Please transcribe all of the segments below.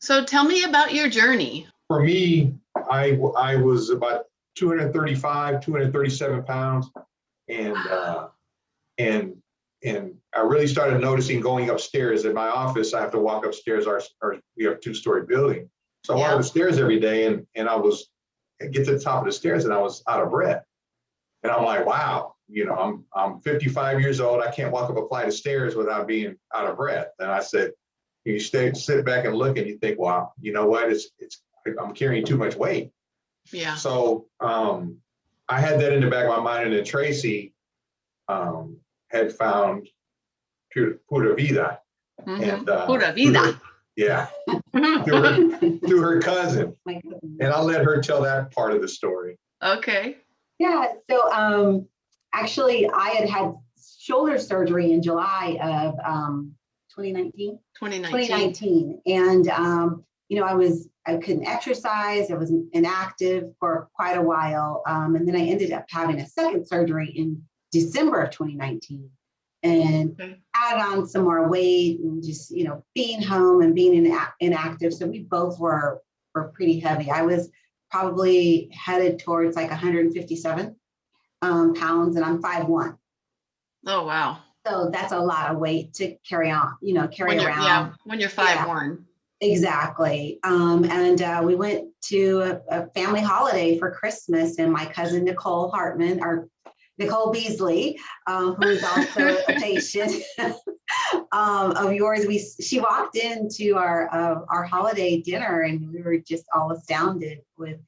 So tell me about your journey. For me, I was about 235, 237 pounds. And I really started noticing going upstairs. In my office, I have to walk upstairs. We have a 2-story building. So I walk up the stairs every day, and I get to the top of the stairs and I was out of breath. And I'm like, wow, I'm 55 years old. I can't walk up a flight of stairs without being out of breath. And I said, you sit back and look and you think, wow, you know what? I'm carrying too much weight. Yeah. So I had that in the back of my mind. And then Traci had found PuraVida. Mm-hmm. And PuraVida. Yeah. through her cousin. And I'll let her tell that part of the story. Okay. Yeah. So actually, I had shoulder surgery in July of 2019. 2019. And I couldn't exercise. I was inactive for quite a while. And then I ended up having a second surgery in December of 2019 and added on some more weight and just, being home and being inactive. So we both were pretty heavy. I was probably headed towards like 157 pounds, and I'm 5'1". Oh, wow. So that's a lot of weight to carry on, carry around. Yeah, when you're 5'1". Exactly. And we went to a family holiday for Christmas, and my cousin Nicole Hartman, or Nicole Beasley, who is also a patient of yours, she walked into our holiday dinner, and we were just all astounded with.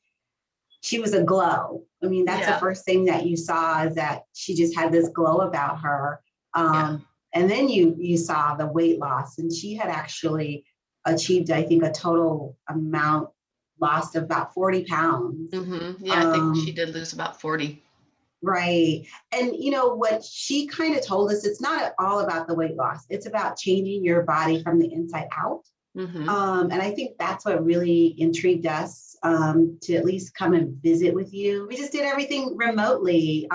She was a glow. I mean, that's the first thing that you saw, is that she just had this glow about her. And then you saw the weight loss, and she had actually achieved, I think, a total amount lost of about 40 pounds. Mm-hmm. Yeah, I think she did lose about 40. Right. And what she kind of told us, it's not all about the weight loss. It's about changing your body from the inside out. Mm-hmm. And I think that's what really intrigued us to at least come and visit with you. We just did everything remotely.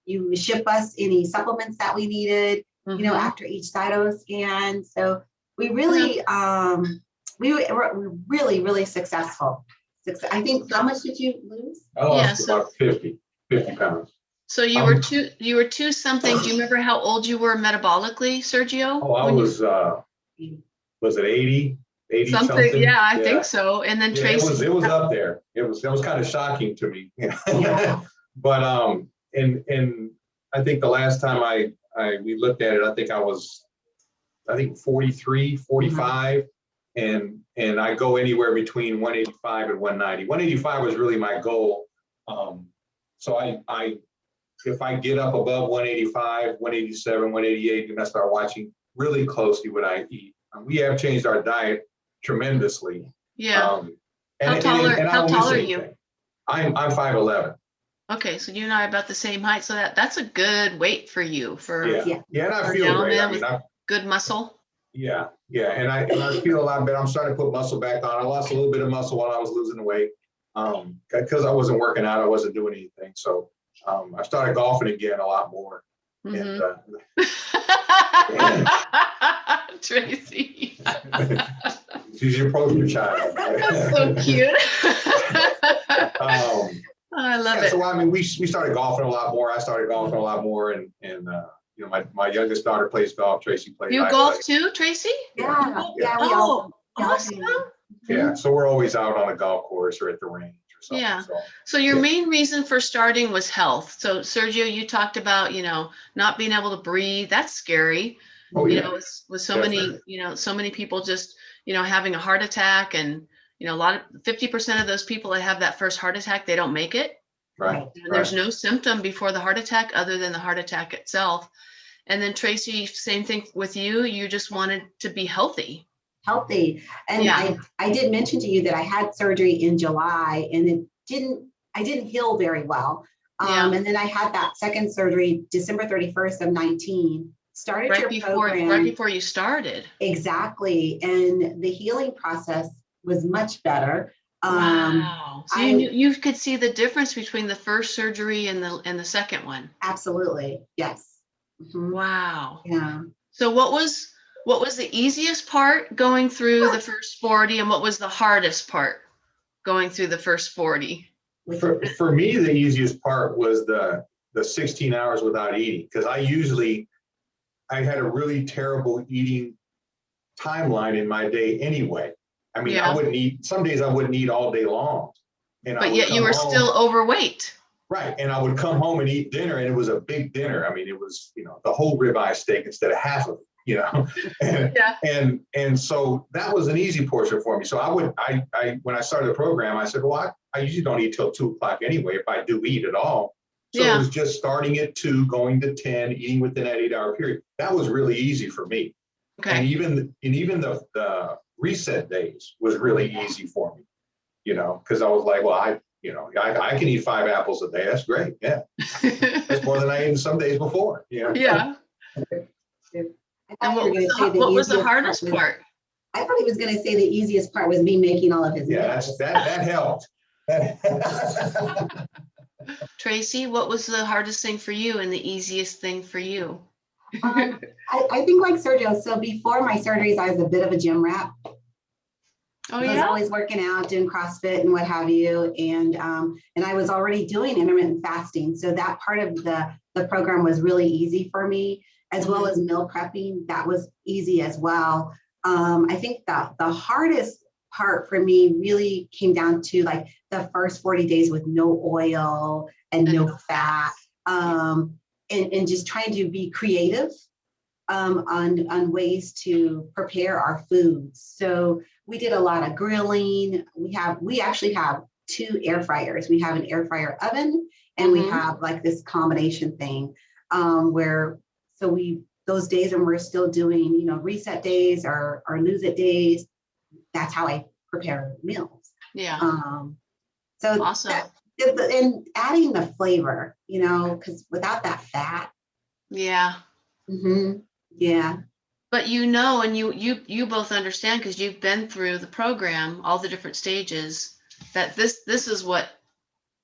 You ship us any supplements that we needed, after each cyto scan. So we really, we were really, really successful. I think, how much did you lose? I lost about 50 pounds. So you were two something. Do you remember how old you were metabolically, Sergio? Oh, I was it 80 something? Yeah, I think so. And then Traci. It was up there. It was kind of shocking to me. But and I think the last time we looked at it, I think I was 43, 45, and I go anywhere between 185 and 190. 185 was really my goal. So if I get up above 185, 187, 188, then I start watching really closely what I eat. We have changed our diet tremendously. Yeah. How tall are you? I'm 5'11". Okay, so you and I are about the same height. So that's a good weight for you. And I feel great. Good muscle. Yeah, and I feel a lot better. I'm starting to put muscle back on. I lost a little bit of muscle while I was losing the weight because I wasn't working out. I wasn't doing anything. So I started golfing again a lot more. Mm-hmm. And, Traci. She's your poster child. That's so cute. I love it. So I mean, we started golfing a lot more. I started golfing a lot more, and my youngest daughter plays golf. Traci plays. You golf too, Traci? Yeah. We all awesome. Yeah, so we're always out on a golf course or at the range or something. Yeah. So your main reason for starting was health. So Sergio, you talked about, not being able to breathe. That's scary. Oh, yeah. With so many, so many people just, having a heart attack, and, 50% of those people that have that first heart attack, they don't make it. Right. And there's no symptom before the heart attack other than the heart attack itself. And then Traci, same thing with you. You just wanted to be healthy. And I did mention to you that I had surgery in July, and I didn't heal very well. And then I had that second surgery December 31st of 19. Started your program right before you started. Exactly. And the healing process was much better. Wow. So you could see the difference between the first surgery and the second one. Absolutely. Yes. Mm-hmm. Wow. Yeah. So what What was the easiest part going through the first 40, and what was the hardest part going through the first 40? For me, the easiest part was the 16 hours without eating, because I had a really terrible eating timeline in my day anyway. I mean, Yeah. I wouldn't eat, some days I wouldn't eat all day long. And I But would yet you come were home- still overweight. Right, and I would come home and eat dinner, and it was a big dinner. I mean, it was, the whole ribeye steak instead of half of it, and, Yeah. and so that was an easy portion for me. So when I started the program, I said, well, I usually don't eat till 2 o'clock anyway, if I do eat at all. So Yeah. it was just starting at 2, going to 10, eating within that 8-hour period. That was really easy for me. And Okay. even the reset days was really easy for me, because I was like, well, I can eat 5 apples a day. That's great. Yeah. That's more than I ate some days before. Yeah. And what was the hardest part? I thought he was going to say the easiest part was me making all of his Yeah, meals. that helped. Tracy, what was the hardest thing for you and the easiest thing for you? I think like Sergio, so before my surgeries, I was a bit of a gym rat. Oh, I was yeah. always working out, doing CrossFit and what have you. And I was already doing intermittent fasting. So that part of the program was really easy for me, as well as meal prepping. That was easy as well. I think that the hardest part for me really came down to like the first 40 days with no oil and no fat, and just trying to be creative on ways to prepare our foods. So we did a lot of grilling. We actually have 2 air fryers. We have an air fryer oven, and we have like this combination thing those days when we're still doing, reset days or lose it days, that's how I prepare meals. Yeah. So Awesome. And adding the flavor, because without that fat. Yeah. Yeah. But and you both understand, because you've been through the program, all the different stages, that this is what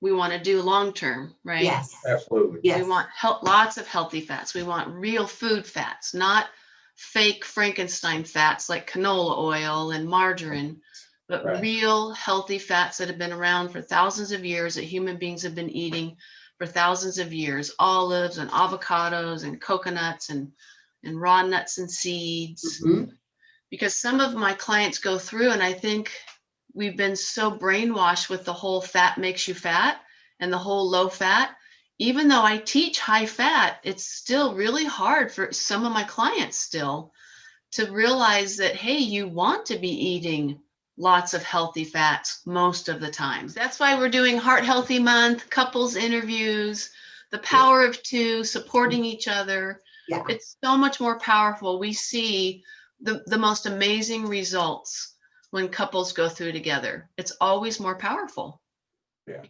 we want to do long term, right? Yes. Absolutely. Yes. We want lots of healthy fats. We want real food fats, not fake Frankenstein fats like canola oil and margarine, but real healthy fats that have been around for thousands of years, that human beings have been eating for thousands of years. Olives and avocados and coconuts and raw nuts and seeds. Because some of my clients go through, and I think we've been so brainwashed with the whole fat makes you fat and the whole low fat. Even though I teach high fat, it's still really hard for some of my clients still to realize that, hey, you want to be eating lots of healthy fats most of the time. That's why we're doing Heart Healthy Month, couples interviews, the power of 2, supporting each other. Yeah. It's so much more powerful. We see the most amazing results when couples go through together. It's always more powerful. Yeah.